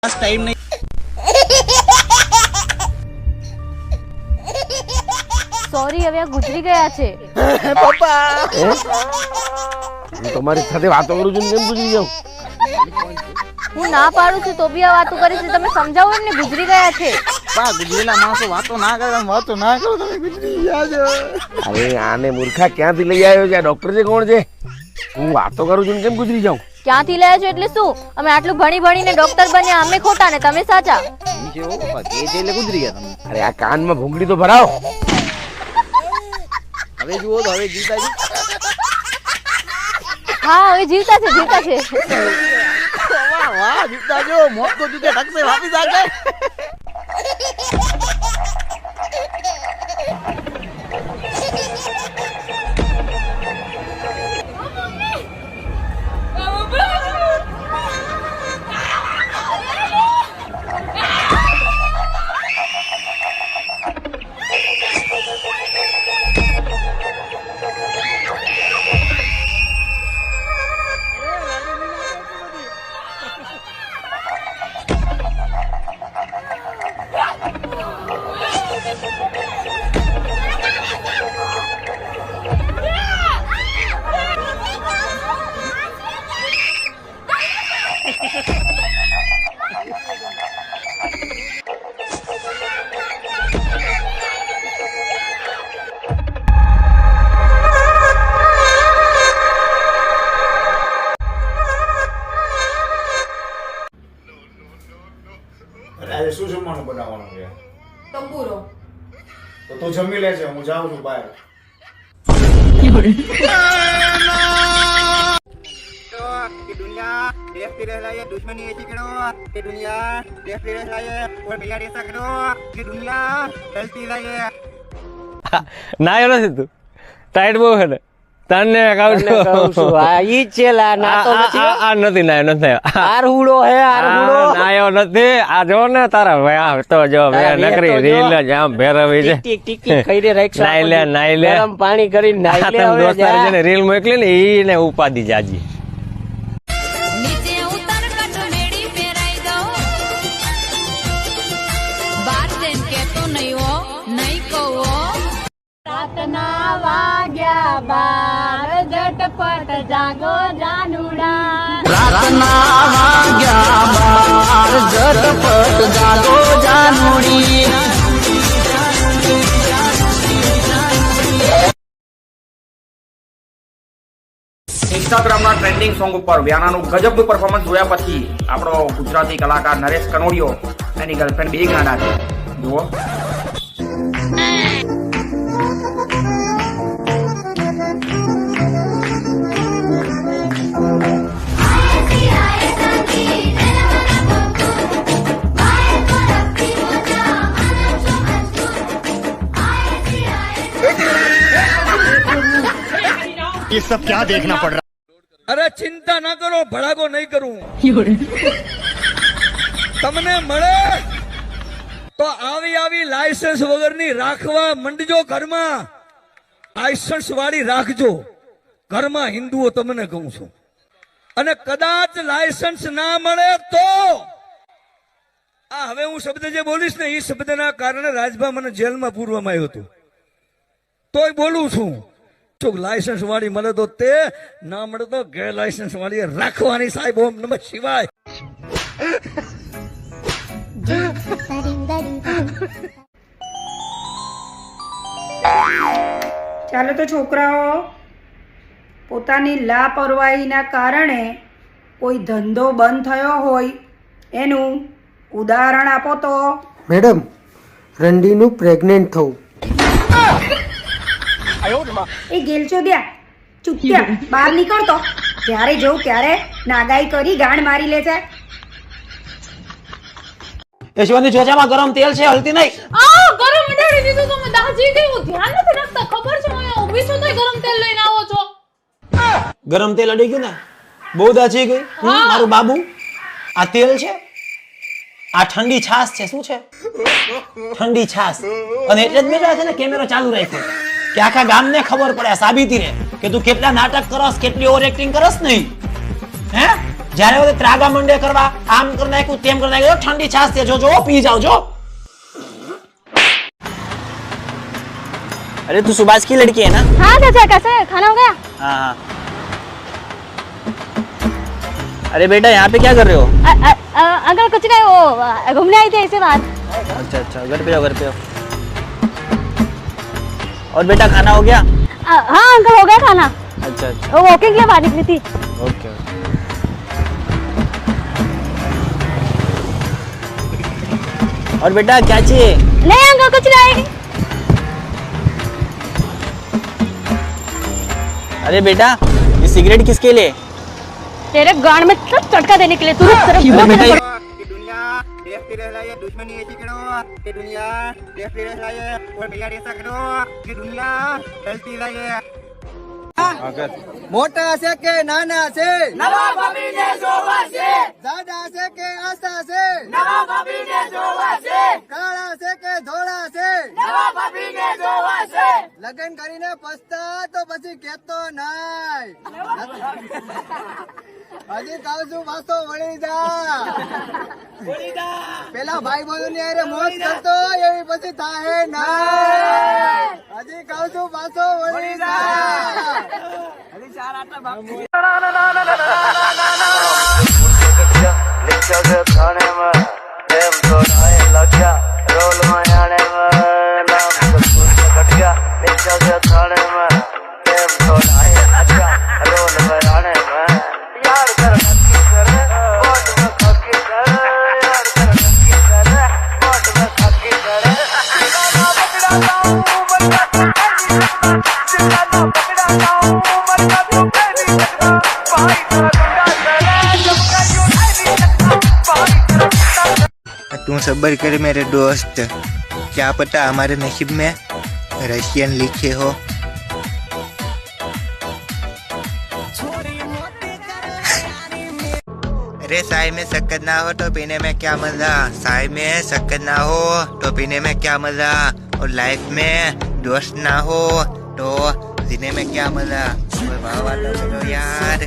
Time नहीं। Sorry, હવે આ ગુજરી ગયા છે. પપ્પા હું તમારી સાથે વાતો કરું છું ને કેમ ગુજરી જાઉં? હું ના પાડું છું તો બી આ વાતો કરી છે. તમે સમજાવો એમને, ગુજરી ગયા છે. પા ગુજરેલા માણસો વાતો ના કરે, વાતો ના કરો, તમે ગુજરી ગયા છો. અરે આને મૂર્ખા ક્યાંથી લઈ આવ્યો છે? આ ડોક્ટર છે કોણ છે? હું વાતો કરું છું ને કેમ ગુજરી જાઉં? ક્યાંથી લાયા છો એટલે શું? અમે આટલું ભણી ભણીને ડોક્ટર બન્યા, અમે ખોટા ને તમે સાચા. પપ્પા કે છે એટલે ગુજરી ગયા તમે. અરે આ કાનમાં ભૂંગળી તો ભરાવો. હવે જુઓ તો હવે જીતા છે. હા, હવે જીવતા છે, જીવતા છે. વાહ વાહ, જીતા જો. મોત તો જીતે ઢકસે વાપસ આ ગए. આજે શું જમવાનું બનાવવાનું છે? તંબુરો. તો તું જમી લેજે, હું જાઉં છું બહાર. कि दुनिया देखती रह रही है, दुश्मनी ऐसी करो कि दुनिया देखती रह रही है और भैया ऐसा करो कि दुनिया चलती रही है. નાયો નથી તું ટાઈટ બહુ છે ને તને કહું છું આ ઈ જ છે લા, નાતો નથી હો. આ નથી નાયો નથી આરહુડો હે, આરહુડો. નાયો નથી. આ જો ને તારા ભાઈ આ તો જો બે તારા નકરી બે તો જો. રીલ જ આમ ભેરવી છે. ટીક ટીક ટીક ખાઈ દે રાખ. નાઈ લે, નાઈ લે. ગરમ પાણી કરીને નાઈ લે. તને હવે દોસ્તાર જા. જેને રીલ મોકલી ને ઈને ઉપાડી જાજી. નીચે ઉતર કટમેડી પહેરાઈ દો બાર જઈને કેતો નહીં હો નહીં કહો રાતના વાગ્યા 12 ઝટપટ જાગો જાનુડા. ઇન્સ્ટાગ્રામના ટ્રેન્ડિંગ સોંગ ઉપર વ્યાનાનું ગજબનું પરફોર્મન્સ જોયા પછી આપણો ગુજરાતી કલાકાર નરેશ કનોડિયો એની ગર્લફ્રેન્ડ બે ગાંડા છે. જુઓ. ये सब क्या देखना पड़ रहा? અરે ચિંતા ના કરો, ભડાકો નહીં કરું. તમને મળે તો આવી આવી લાયસન્સ વગરની રાખવા મંડજો ઘરમાં. લાયસન્સ વાળી રાખજો ઘરમાં, હિન્દુઓ તમને કહું છું. અને કદાચ લાયસન્સ ના મળે તો આ હવે હું શબ્દ જે બોલીશ ને એ શબ્દના કારણે રાજભા મને જેલમાં પૂરવામાં આવ્યો હતો, તોય બોલું છું. જો લાયસન્સ વાળી મળે તો તે, ના મળે તો ગેર લાયસન્સ વાળી રાખવાની. સાહેબ ઓમ નમઃ શિવાય. ચાલો તો છોકરાઓ, પોતાની લાપરવાહીના કારણે કોઈ ધંધો બંધ થયો હોય એનું ઉદાહરણ આપો તો. મેડમ, રંડીનું પ્રેગ્નેન્ટ થવું. એ ગેલચોદ્યા, ચૂત્યા, બહાર નીકળતો. જ્યારે જોઉં ત્યારે નાગાઈ કરી ગાંડ મારી લે છે. યશવંતી ચોચામાં ગરમ તેલ છે, હલતી નહીં. આ ગરમ અડાડી દીધું તમે, દાજી ગયું. ધ્યાન નથી રાખતા, ખબર છે હું ઊભી છું તોય ગરમ તેલ લઈને આવો છો. ગરમ તેલ અડી ગયું ને, બહુ દાજી ગઈ. મારું બાબુ, આ તેલ છે, આ ઠંડી છાશ છે. શું છે? ઠંડી છાશ. અને એટલે જ બેઠા છે ને કેમેરો ચાલુ રાખ્યો કે આખા ગામને ખબર પડે, સાબિતી રે કે તું કેટલા નાટક કરસ, કેટલી ઓવર એક્ટિંગ કરસ નહીં. હે જ્યારે બધે ત્રાગા મંડે કરવા, આમ કરી નાખ્યું તેમ કરી નાખ્યું, ઠંડી છાશ છે, જો પી જાઓ જો. अरे तू सुभाष की लड़की है ना? हाँ चाचा, कैसे है? खाना हो गया? हाँ हाँ. अरे बेटा यहाँ पे क्या कर रहे हो? अंकल कुछ नहीं, वो घूमने आई थी ऐसे बात. अच्छा अच्छा, घर पे आओ घर पे आओ. और बेटा खाना हो गया? हाँ अंकल हो गया खाना. अच्छा अच्छा, वो वॉकिंग के लिए बाहर निकली थी. Okay okay. और बेटा क्या चाहिए? नहीं अंकल कुछ नहीं. अरे बेटा ये सिगरेट किसके लिए? तेरे गांड में सब चटका देने के लिए. तू रुक ये दुनिया देखती रह रही है दुश्मनी ऐसी करो ये दुनिया देखती रह रही है और भैया ऐसा करो ये दुनिया चलती रही है. મોટા છે કે નાના છે નવા ભાભીને જોવા છે દાદા છે કે આશા છે નવા ભાભીને જોવા છે કાળા છે કે ધોળા છે નવા ભાભીને જોવા છે લગન કરીને પછતા તો પછી કેતો નાય હજી કહું છું પાછો વળી જા પેલા ભાઈ બંધુ ની અરે મોજ કરતો એવી પછી થાય નાય હજી કહું છું પાછો વળી જા. तू सब्र कर मेरे दोस्त, क्या पता हमारे नसीब में रशियन लिखे हो. अरे चाय में शक्कर ना हो तो पीने में क्या मजा, चाय में शक्कर ना हो तो पीने में क्या मजा, और लाइफ में दोस्त ना हो तो जीने में क्या मजा. भाव आता यार.